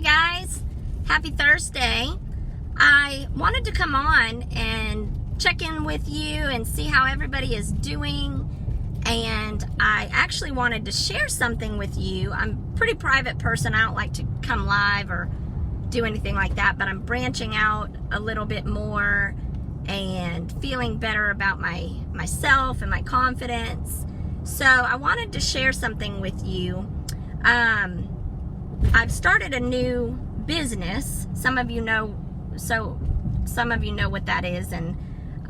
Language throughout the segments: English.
guys, happy Thursday. I wanted to come on and check in with you and see how everybody is doing, and I actually wanted to share something with you. I'm a pretty private person. I don't like to come live or do anything like that, but I'm branching out a little bit more and feeling better about myself and my confidence. So I wanted to share something with you. I've started a new business. Some of you know what that is, and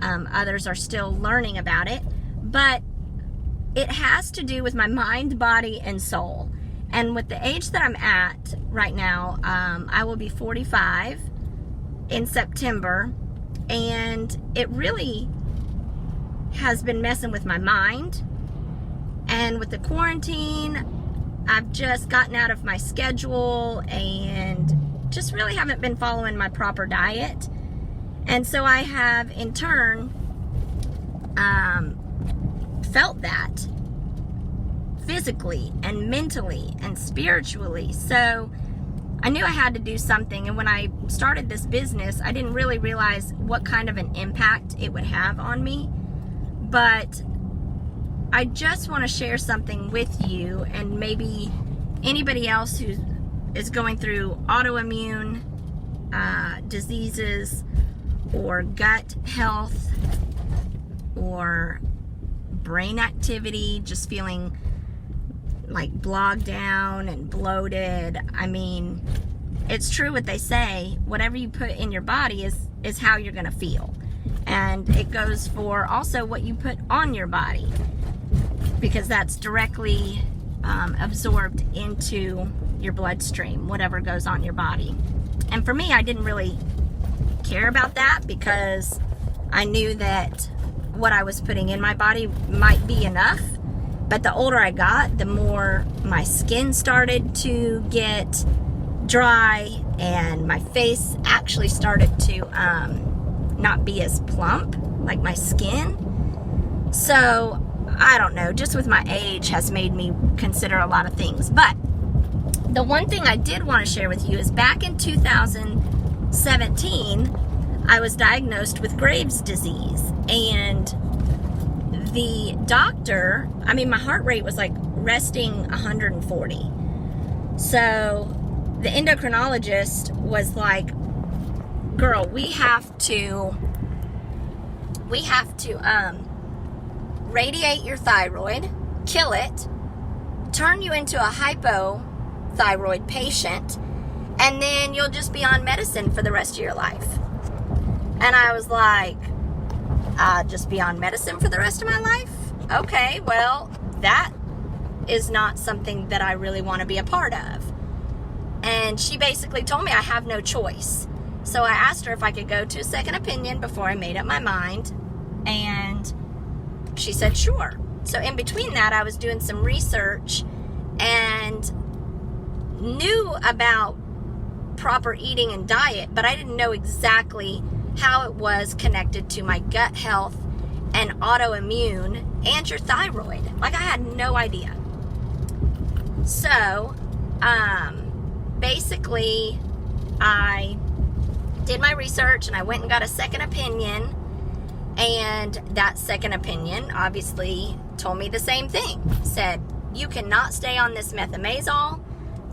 others are still learning about it. But it has to do with my mind, body, and soul. And with the age that I'm at right now, I will be 45 in September, and it really has been messing with my mind. And with the quarantine, I've just gotten out of my schedule and just really haven't been following my proper diet. And so I have in turn felt that physically and mentally and spiritually. So I knew I had to do something. And when I started this business, I didn't really realize what kind of an impact it would have on me. But I just want to share something with you, and maybe anybody else who is going through autoimmune diseases or gut health or brain activity, just feeling like bogged down and bloated. I mean, it's true what they say, whatever you put in your body is how you're going to feel. And it goes for also what you put on your body, because that's directly absorbed into your bloodstream, whatever goes on your body. And for me, I didn't really care about that, because I knew that what I was putting in my body might be enough. But the older I got, the more my skin started to get dry, and my face actually started to not be as plump like my skin. So I don't know, just with my age has made me consider a lot of things. But the one thing I did want to share with you is back in 2017, I was diagnosed with Graves' disease. And the doctor, my heart rate was like resting 140. So the endocrinologist was like, girl, we have to radiate your thyroid, kill it, turn you into a hypothyroid patient, and then you'll just be on medicine for the rest of your life. And I was like, just be on medicine for the rest of my life? Okay, well, that is not something that I really want to be a part of. And she basically told me I have no choice. So I asked her if I could go to a second opinion before I made up my mind, and she said sure. So in between that, I was doing some research and knew about proper eating and diet, but I didn't know exactly how it was connected to my gut health and autoimmune and your thyroid. Like, I had no idea. So basically I did my research and I went and got a second opinion. And that second opinion obviously told me the same thing. Said, you cannot stay on this methimazole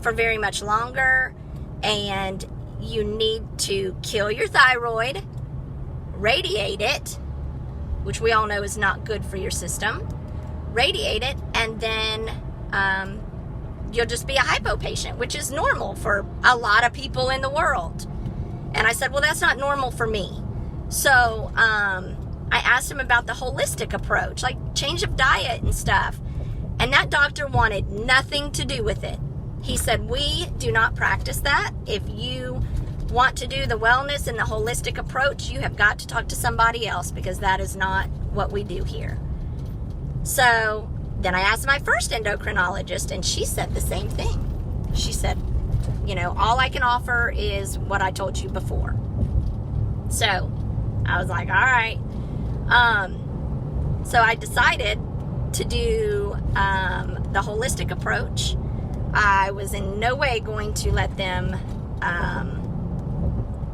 for very much longer, and you need to kill your thyroid, radiate it, which we all know is not good for your system, radiate it, and then you'll just be a hypo patient, which is normal for a lot of people in the world. And I said, well, that's not normal for me. So I asked him about the holistic approach, like change of diet and stuff. And that doctor wanted nothing to do with it. He said, we do not practice that. If you want to do the wellness and the holistic approach, you have got to talk to somebody else, because that is not what we do here. So then I asked my first endocrinologist, and she said the same thing. She said, all I can offer is what I told you before. So I was like, all right. So I decided to do the holistic approach. I was in no way going to let them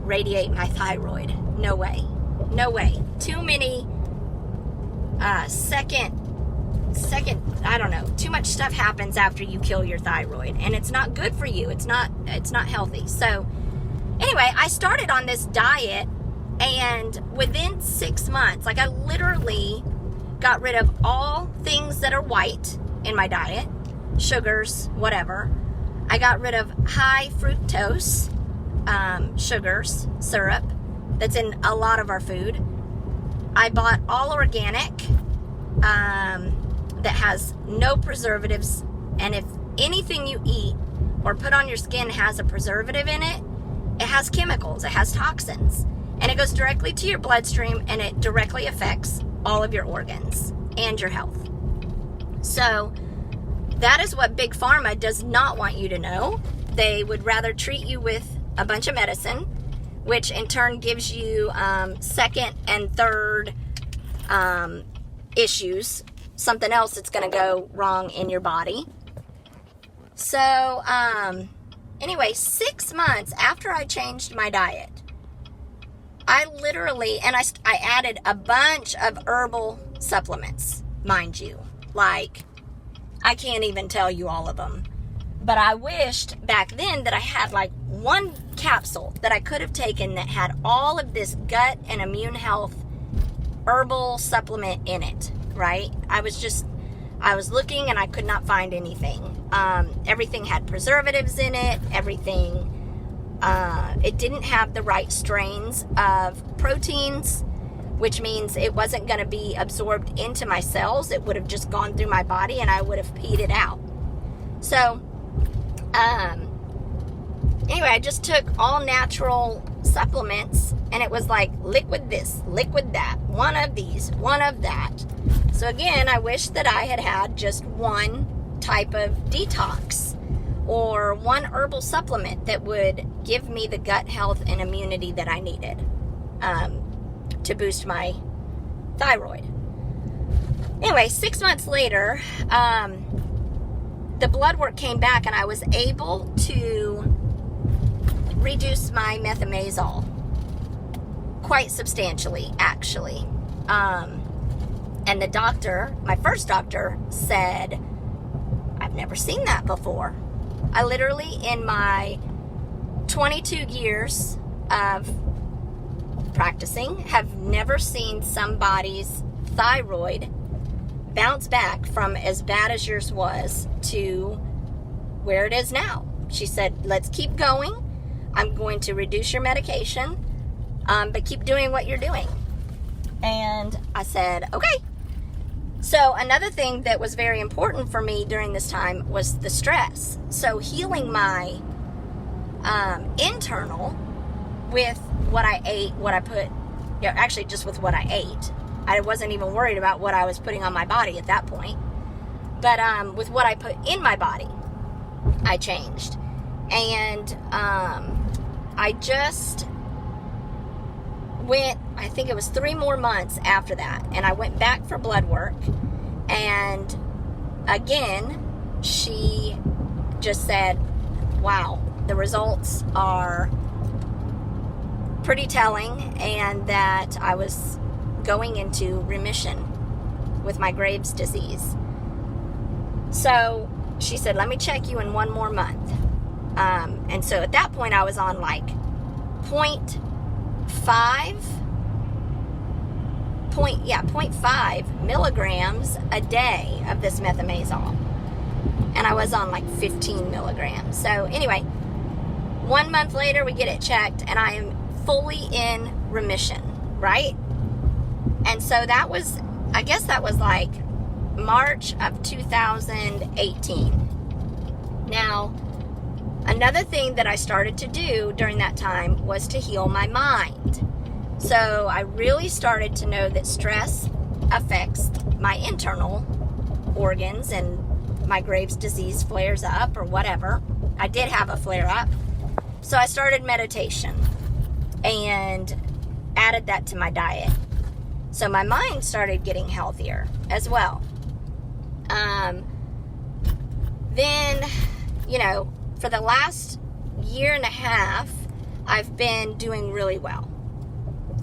radiate my thyroid. No way. No way. Too many I don't know, too much stuff happens after you kill your thyroid, and it's not good for you. It's not healthy. So anyway, I started on this diet, and within 6 months, like, I literally got rid of all things that are white in my diet, sugars, whatever. I got rid of high fructose sugars, syrup, that's in a lot of our food. I bought all organic, that has no preservatives, and if anything you eat or put on your skin has a preservative in it, it has chemicals, it has toxins, and it goes directly to your bloodstream, and it directly affects all of your organs and your health. So that is what Big Pharma does not want you to know. They would rather treat you with a bunch of medicine, which in turn gives you second and third issues, something else that's going to go wrong in your body. So anyway, 6 months after I changed my diet, I literally, and I added a bunch of herbal supplements, mind you. Like, I can't even tell you all of them. But I wished back then that I had like one capsule that I could have taken that had all of this gut and immune health herbal supplement in it, right? I was looking and I could not find anything. Everything had preservatives in it. Everything, it didn't have the right strains of proteins, which means it wasn't going to be absorbed into my cells. It would have just gone through my body and I would have peed it out. So, anyway, I just took all natural supplements, and it was like liquid this, liquid that, one of these, one of that. So again, I wish that I had just one type of detox or one herbal supplement that would give me the gut health and immunity that I needed to boost my thyroid. Anyway, 6 months later, the blood work came back, and I was able to reduce my methimazole quite substantially, actually. And the doctor, my first doctor, said, I've never seen that before. I literally, in my 22 years of practicing, have never seen somebody's thyroid bounce back from as bad as yours was to where it is now. She said, let's keep going. I'm going to reduce your medication, but keep doing what you're doing. And I said, okay. So another thing that was very important for me during this time was the stress. So healing my internal with what I ate, what I put, actually just with what I ate. I wasn't even worried about what I was putting on my body at that point. But with what I put in my body, I changed. And I just went, I think it was 3 more months after that, and I went back for blood work, and again, she just said, wow, the results are pretty telling, and that I was going into remission with my Graves' disease. So she said, let me check you in 1 more month. And so at that point I was on like 0.5 milligrams a day of this methimazole. And I was on like 15 milligrams. So anyway, 1 month later we get it checked, and I am fully in remission, right? And so that was, I guess that was like March of 2018. Now, another thing that I started to do during that time was to heal my mind. So I really started to know that stress affects my internal organs, and my Graves' disease flares up or whatever. I did have a flare up. So I started meditation and added that to my diet. So my mind started getting healthier as well. Then, for the last year and a half, I've been doing really well.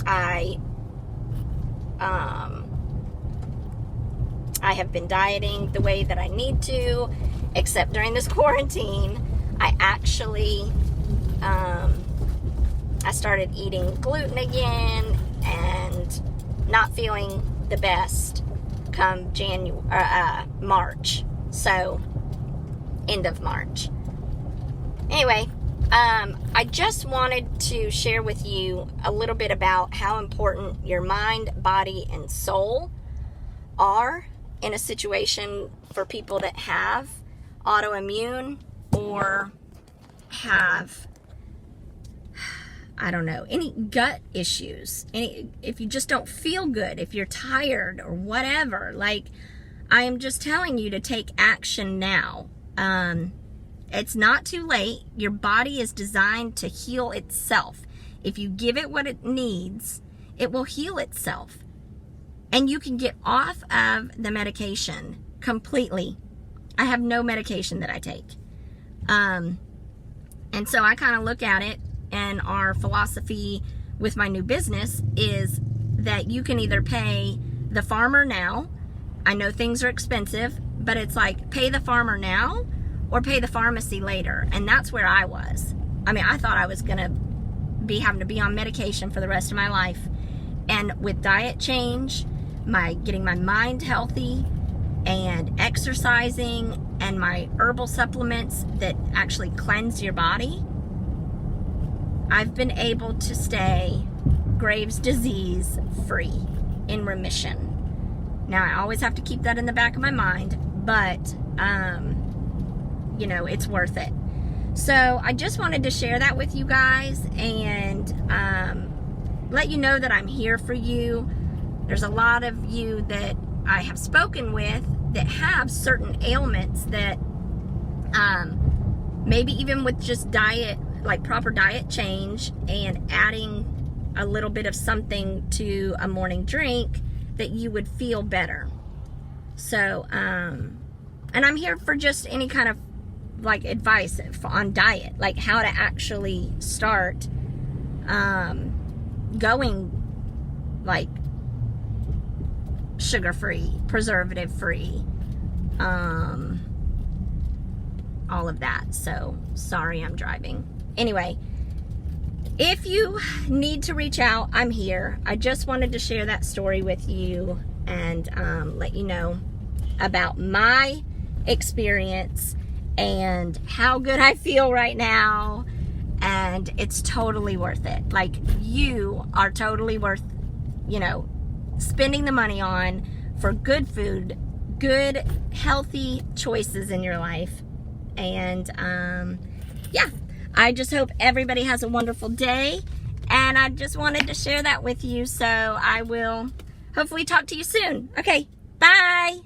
I have been dieting the way that I need to, except during this quarantine. I actually, I started eating gluten again and not feeling the best come March. So, end of March. Anyway, I just wanted to share with you a little bit about how important your mind, body, and soul are in a situation for people that have autoimmune or have, I don't know, any gut issues. If you just don't feel good, if you're tired or whatever, like, I am just telling you to take action now. It's not too late. Your body is designed to heal itself. If you give it what it needs, it will heal itself. And you can get off of the medication completely. I have no medication that I take. And so I kind of look at it, and our philosophy with my new business is that you can either pay the farmer now. I know things are expensive, but it's like, pay the farmer now or pay the pharmacy later. And that's where I was. I mean, I thought I was going to be having to be on medication for the rest of my life. And with diet change, getting my mind healthy and exercising and my herbal supplements that actually cleanse your body, I've been able to stay Graves' disease free, in remission. Now, I always have to keep that in the back of my mind, but, you know, it's worth it. So I just wanted to share that with you guys and let you know that I'm here for you. There's a lot of you that I have spoken with that have certain ailments that maybe even with just diet, like proper diet change and adding a little bit of something to a morning drink, that you would feel better. So, and I'm here for just any kind of like advice on diet, like how to actually start going like sugar-free, preservative-free, all of that. So, sorry, I'm driving. Anyway, if you need to reach out, I'm here. I just wanted to share that story with you and let you know about my experience and how good I feel right now. And it's totally worth it. Like, you are totally worth, you know, spending the money on for good food, good, healthy choices in your life. And, yeah. I just hope everybody has a wonderful day, and I just wanted to share that with you, so I will hopefully talk to you soon. Okay, bye!